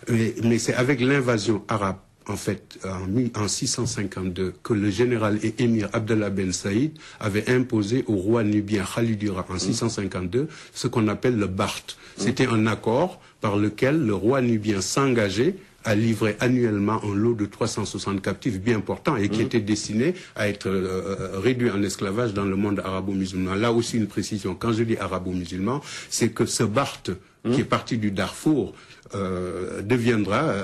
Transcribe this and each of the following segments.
Mais c'est avec l'invasion arabe, en fait, en 652, que le général et émir Abdallah Ben Saïd avait imposé au roi nubien Khalidura en 652 ce qu'on appelle le Barth. C'était un accord par lequel le roi nubien s'engageait à livrer annuellement un lot de 360 captifs bien portants et qui étaient destinés à être réduits en esclavage dans le monde arabo-musulman. Là aussi une précision, quand je dis arabo-musulman, c'est que ce Barth qui est parti du Darfour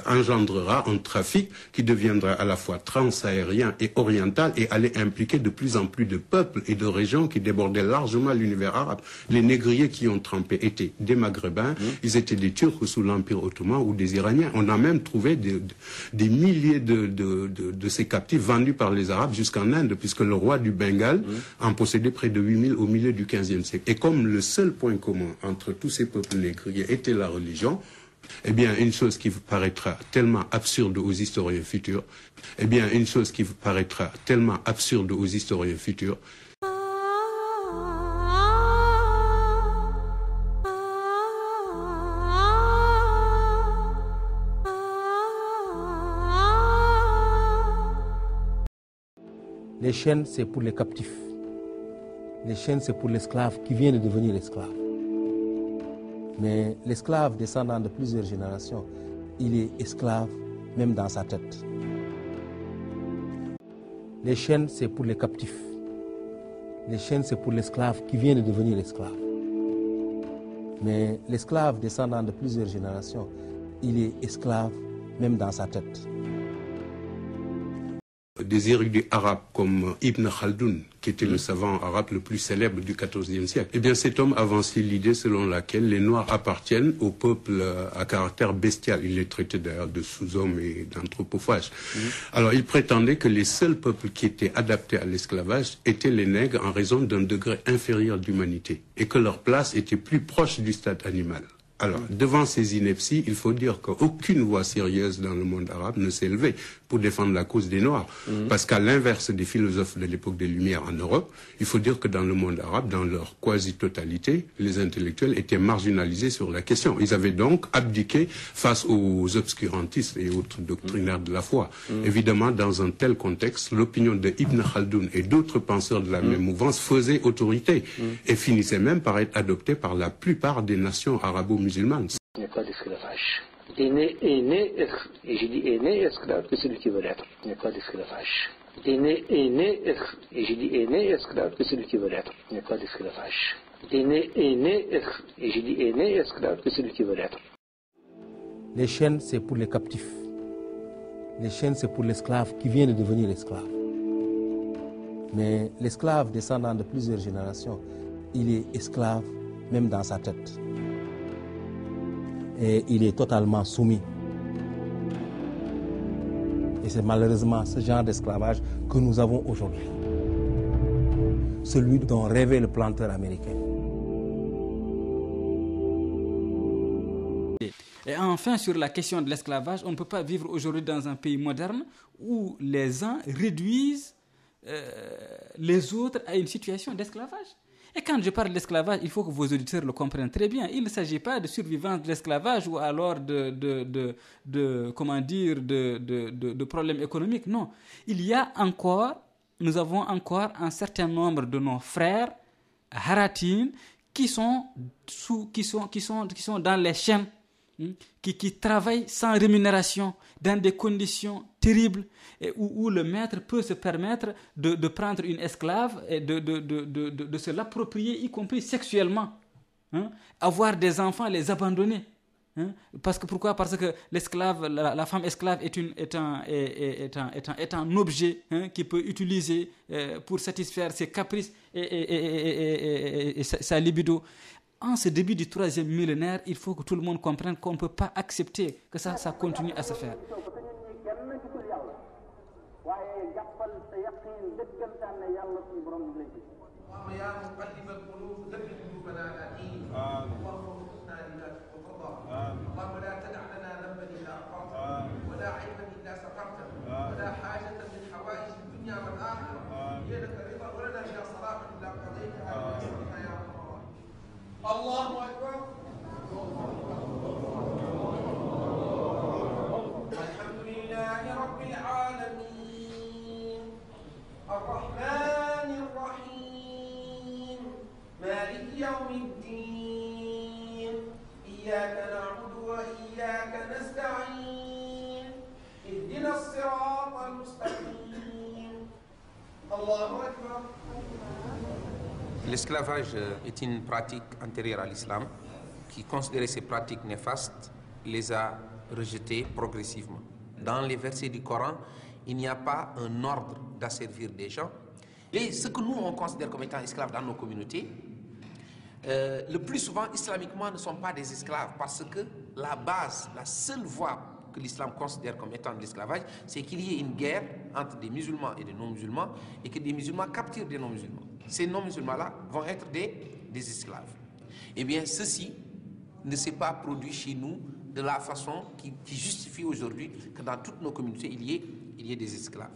engendrera un trafic qui deviendra à la fois transaérien et oriental et allait impliquer de plus en plus de peuples et de régions qui débordaient largement l'univers arabe. Les négriers qui ont trempé étaient des Maghrébins, ils étaient des Turcs sous l'Empire ottoman ou des Iraniens. On a même trouvé des milliers de ces captifs vendus par les Arabes jusqu'en Inde, puisque le roi du Bengale en possédait près de 8000 au milieu du XVe siècle. Et comme le seul point commun entre tous ces peuples négriers était la religion, eh bien, une chose qui vous paraîtra tellement absurde aux historiens futurs, Les chaînes, c'est pour les captifs. Les chaînes, c'est pour l'esclave qui vient de devenir esclave. Mais l'esclave descendant de plusieurs générations, il est esclave même dans sa tête. Les chaînes, c'est pour les captifs. Les chaînes, c'est pour l'esclave qui vient de devenir esclave. Mais l'esclave descendant de plusieurs générations, il est esclave même dans sa tête. Des érudits arabes comme Ibn Khaldoun, qui était le savant arabe le plus célèbre du XIVe siècle, eh bien cet homme avançait l'idée selon laquelle les Noirs appartiennent au peuple à caractère bestial. Il les traitait d'ailleurs de sous-hommes et d'anthropophages. Alors il prétendait que les seuls peuples qui étaient adaptés à l'esclavage étaient les nègres en raison d'un degré inférieur d'humanité et que leur place était plus proche du stade animal. Alors, devant ces inepties, il faut dire qu'aucune voix sérieuse dans le monde arabe ne s'est élevée pour défendre la cause des Noirs. Parce qu'à l'inverse des philosophes de l'époque des Lumières en Europe, il faut dire que dans le monde arabe, dans leur quasi-totalité, les intellectuels étaient marginalisés sur la question. Ils avaient donc abdiqué face aux obscurantistes et autres doctrinaires de la foi. Évidemment, dans un tel contexte, l'opinion de Ibn Khaldoun et d'autres penseurs de la même mouvance faisait autorité et finissait même par être adoptée par la plupart des nations arabo-musulmanes. Il n'y a pas d'esclavage. Et je dis né esclave que celui qui veut l'être. Il n'y a pas d'esclavage. Et né et je dis né esclave que celui qui veut l'être. Il n'y a pas d'esclavage. Et je dis né esclave que celui qui veut l'être. Les chaînes, c'est pour les captifs. Les chaînes, c'est pour l'esclave qui vient de devenir esclave. Mais l'esclave descendant de plusieurs générations, il est esclave même dans sa tête. Et il est totalement soumis. Et c'est malheureusement ce genre d'esclavage que nous avons aujourd'hui. Celui dont rêvait le planteur américain. Et enfin, sur la question de l'esclavage, on ne peut pas vivre aujourd'hui dans un pays moderne où les uns réduisent les autres à une situation d'esclavage. Et quand je parle d'esclavage, il faut que vos auditeurs le comprennent très bien. Il ne s'agit pas de survivance de l'esclavage ou alors de problèmes économiques. Non. Nous avons encore un certain nombre de nos frères haratines qui sont dans les chaînes, qui travaillent sans rémunération, dans des conditions terribles, et où le maître peut se permettre de prendre une esclave et de se l'approprier, y compris sexuellement. Avoir des enfants, les abandonner. Pourquoi ? Parce que l'esclave, la femme esclave est un objet qui peut utiliser pour satisfaire ses caprices et sa libido. En ce début du 3e millénaire, il faut que tout le monde comprenne qu'on ne peut pas accepter que ça continue à se faire. الله أكبر L'esclavage est une pratique antérieure à l'islam qui, considérait ces pratiques néfastes, les a rejetées progressivement. Dans les versets du Coran, il n'y a pas un ordre d'asservir des gens. Et ce que nous, on considère comme étant esclaves dans nos communautés, le plus souvent, islamiquement, ne sont pas des esclaves parce que la base, la seule voie que l'islam considère comme étant de l'esclavage, c'est qu'il y ait une guerre entre des musulmans et des non-musulmans et que des musulmans capturent des non-musulmans. Ces non-musulmans-là vont être des esclaves. Eh bien, ceci ne s'est pas produit chez nous de la façon qui justifie aujourd'hui que dans toutes nos communautés, il y ait des esclaves.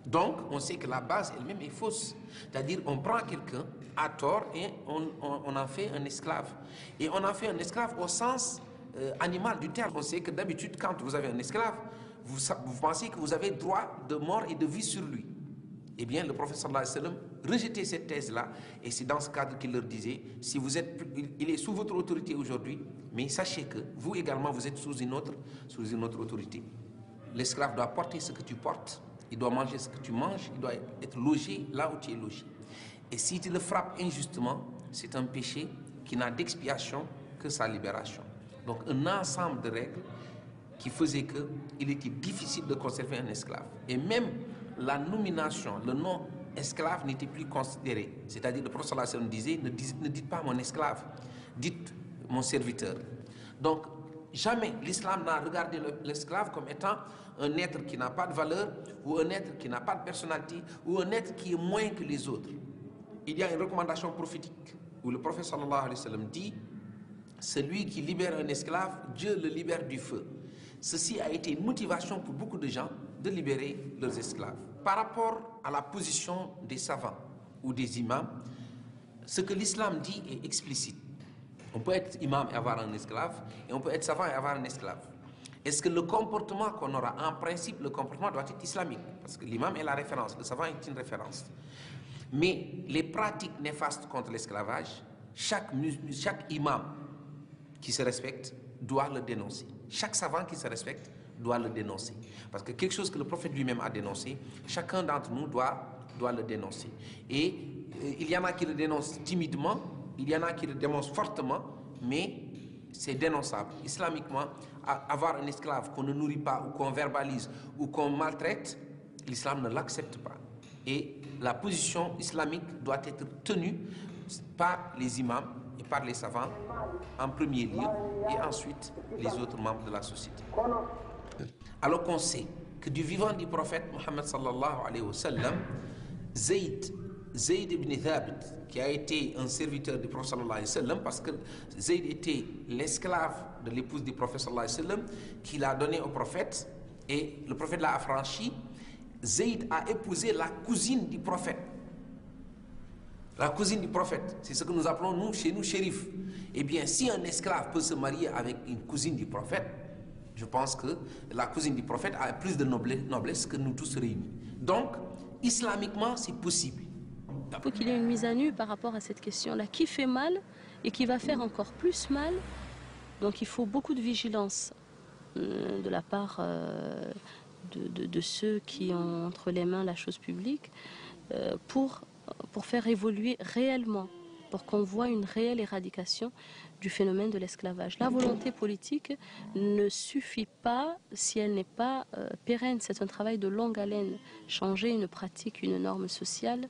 Donc, on sait que la base elle-même est fausse. C'est-à-dire, on prend quelqu'un à tort et on en fait un esclave. Et on en fait un esclave au sens animal du terme. On sait que d'habitude, quand vous avez un esclave, vous pensez que vous avez droit de mort et de vie sur lui. Eh bien, le prophète sallallahu alayhi wa sallam rejetait cette thèse-là, et c'est dans ce cadre qu'il leur disait, si vous êtes, il est sous votre autorité aujourd'hui, mais sachez que vous également, vous êtes sous une autre autorité. L'esclave doit porter ce que tu portes, il doit manger ce que tu manges, il doit être logé là où tu es logé. Et si tu le frappes injustement, c'est un péché qui n'a d'expiation que sa libération. Donc un ensemble de règles qui faisaient qu'il était difficile de conserver un esclave. Et même la nomination, le nom esclave n'était plus considéré. C'est-à-dire le prophète sallallahu alayhi wa sallam disait, ne dites pas mon esclave, dites mon serviteur. Donc jamais l'islam n'a regardé l'esclave comme étant un être qui n'a pas de valeur, ou un être qui n'a pas de personnalité, ou un être qui est moins que les autres. Il y a une recommandation prophétique où le prophète sallallahu alayhi wa sallam dit, celui qui libère un esclave, Dieu le libère du feu. Ceci a été une motivation pour beaucoup de gens de libérer leurs esclaves. Par rapport à la position des savants ou des imams, ce que l'islam dit est explicite. On peut être imam et avoir un esclave, et on peut être savant et avoir un esclave. Est-ce que le comportement qu'on aura, en principe, le comportement doit être islamique? Parce que l'imam est la référence, le savant est une référence. Mais les pratiques néfastes contre l'esclavage, chaque imam qui se respecte doit le dénoncer. Chaque savant qui se respecte doit le dénoncer. Parce que quelque chose que le prophète lui-même a dénoncé, chacun d'entre nous doit le dénoncer. Et il y en a qui le dénoncent timidement, il y en a qui le dénoncent fortement, mais c'est dénonçable. Islamiquement, avoir un esclave qu'on ne nourrit pas, ou qu'on verbalise, ou qu'on maltraite, l'islam ne l'accepte pas. Et la position islamique doit être tenue par les imams et par les savants en premier lieu, et ensuite les autres membres de la société. Alors qu'on sait que du vivant du prophète Mohammed sallallahu alayhi wa sallam, Zayd ibn Thabit, qui a été un serviteur du prophète sallallahu alayhi wa sallam, parce que Zayd était l'esclave de l'épouse du prophète sallallahu alayhi wa sallam, qu'il a donné au prophète, et le prophète l'a affranchi. Zayd a épousé la cousine du prophète. La cousine du prophète, c'est ce que nous appelons nous, chez nous, shérif. Eh bien, si un esclave peut se marier avec une cousine du prophète, je pense que la cousine du prophète a plus de noblesse que nous tous réunis. Donc, islamiquement, c'est possible. Il faut qu'il y ait une mise à nu par rapport à cette question-là, qui fait mal et qui va faire encore plus mal. Donc, il faut beaucoup de vigilance de la part de ceux qui ont entre les mains la chose publique pour faire évoluer réellement, pour qu'on voit une réelle éradication du phénomène de l'esclavage. La volonté politique ne suffit pas si elle n'est pas pérenne. C'est un travail de longue haleine. Changer une pratique, une norme sociale,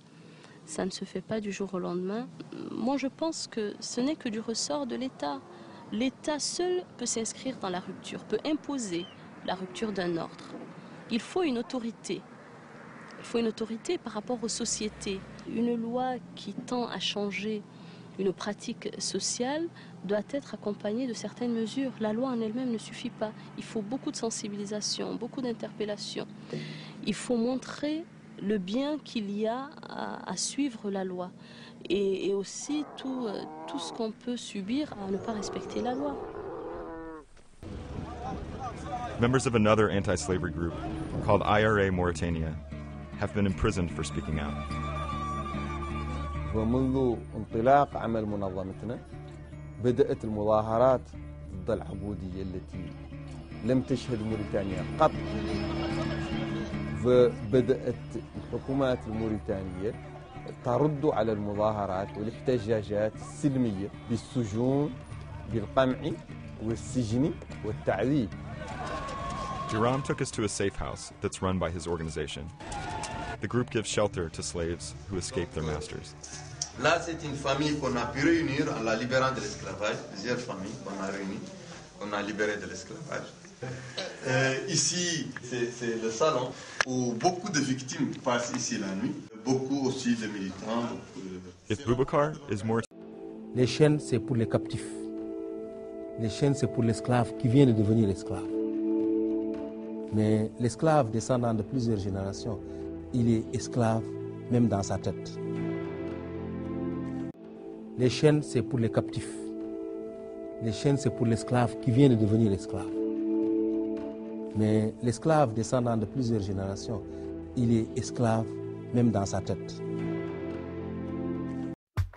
ça ne se fait pas du jour au lendemain. Moi, je pense que ce n'est que du ressort de l'État. L'État seul peut s'inscrire dans la rupture, peut imposer la rupture d'un ordre. Il faut une autorité. Il faut une autorité par rapport aux sociétés. Une loi qui tend à changer une pratique sociale doit être accompagnée de certaines mesures. La loi en elle-même ne suffit pas. Il faut beaucoup de sensibilisation, beaucoup d'interpellation. Il faut montrer le bien qu'il y a à suivre la loi. Et aussi tout ce qu'on peut subir à ne pas respecter la loi. Members of another anti-slavery group called IRA Mauritania have been imprisoned for speaking out. ومنذ انطلاق عمل منظمتنا بدأت المظاهرات ضد العبودية التي لم تشهد موريتانيا قط. بدأت الحكومات الموريتانية ترد على المظاهرات والاحتجاجات السلمية بالسجون بالقمع والسجن والتعذيب. Iram took us to a safe house that's run by his organization. The group gives shelter to slaves who escape their masters. Là, c'est une famille qu'on a pu réunir en la libérant de l'esclavage, plusieurs familles qu'on a réunies, qu'on a libérées de l'esclavage. Ici, c'est le salon où beaucoup de victimes passent ici la nuit, beaucoup aussi de militants. If Boubacar is more... Les chaînes, c'est pour les captifs. Les chaînes, c'est pour l'esclave qui vient de devenir esclave. Mais l'esclave descendant de plusieurs générations, il est esclave même dans sa tête. Les chaînes, c'est pour les captifs. Les chaînes, c'est pour l'esclave qui vient de devenir esclave. Mais l'esclave descendant de plusieurs générations, il est esclave même dans sa tête.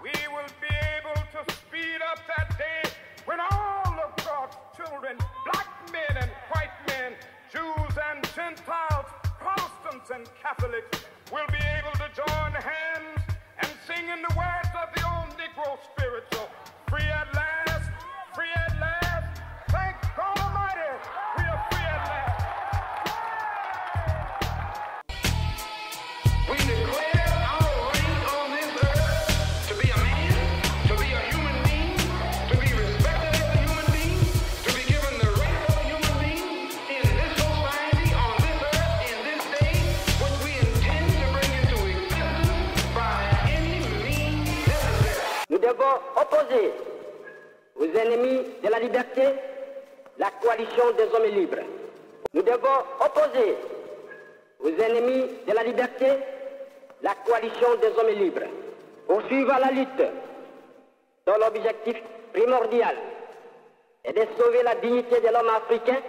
We will be able to speed up that day when all of God's children, black men and white men, Jews and Gentiles, Protestants and Catholics, will be able to join hands and sing in the words of the old Negro spiritual, free at last, free at last, thank God Almighty, we are free at last. We declare our right on this earth to be a man, to be a human being, to be respected as a human being, to be given the rights of a human being in this society, on this earth, in this day, which we intend to bring into existence by any means necessary. Nous devons opposer aux ennemis de la liberté la coalition des hommes libres. Nous devons opposer aux ennemis de la liberté la coalition des hommes libres. Poursuivre la lutte dont l'objectif primordial est de sauver la dignité de l'homme africain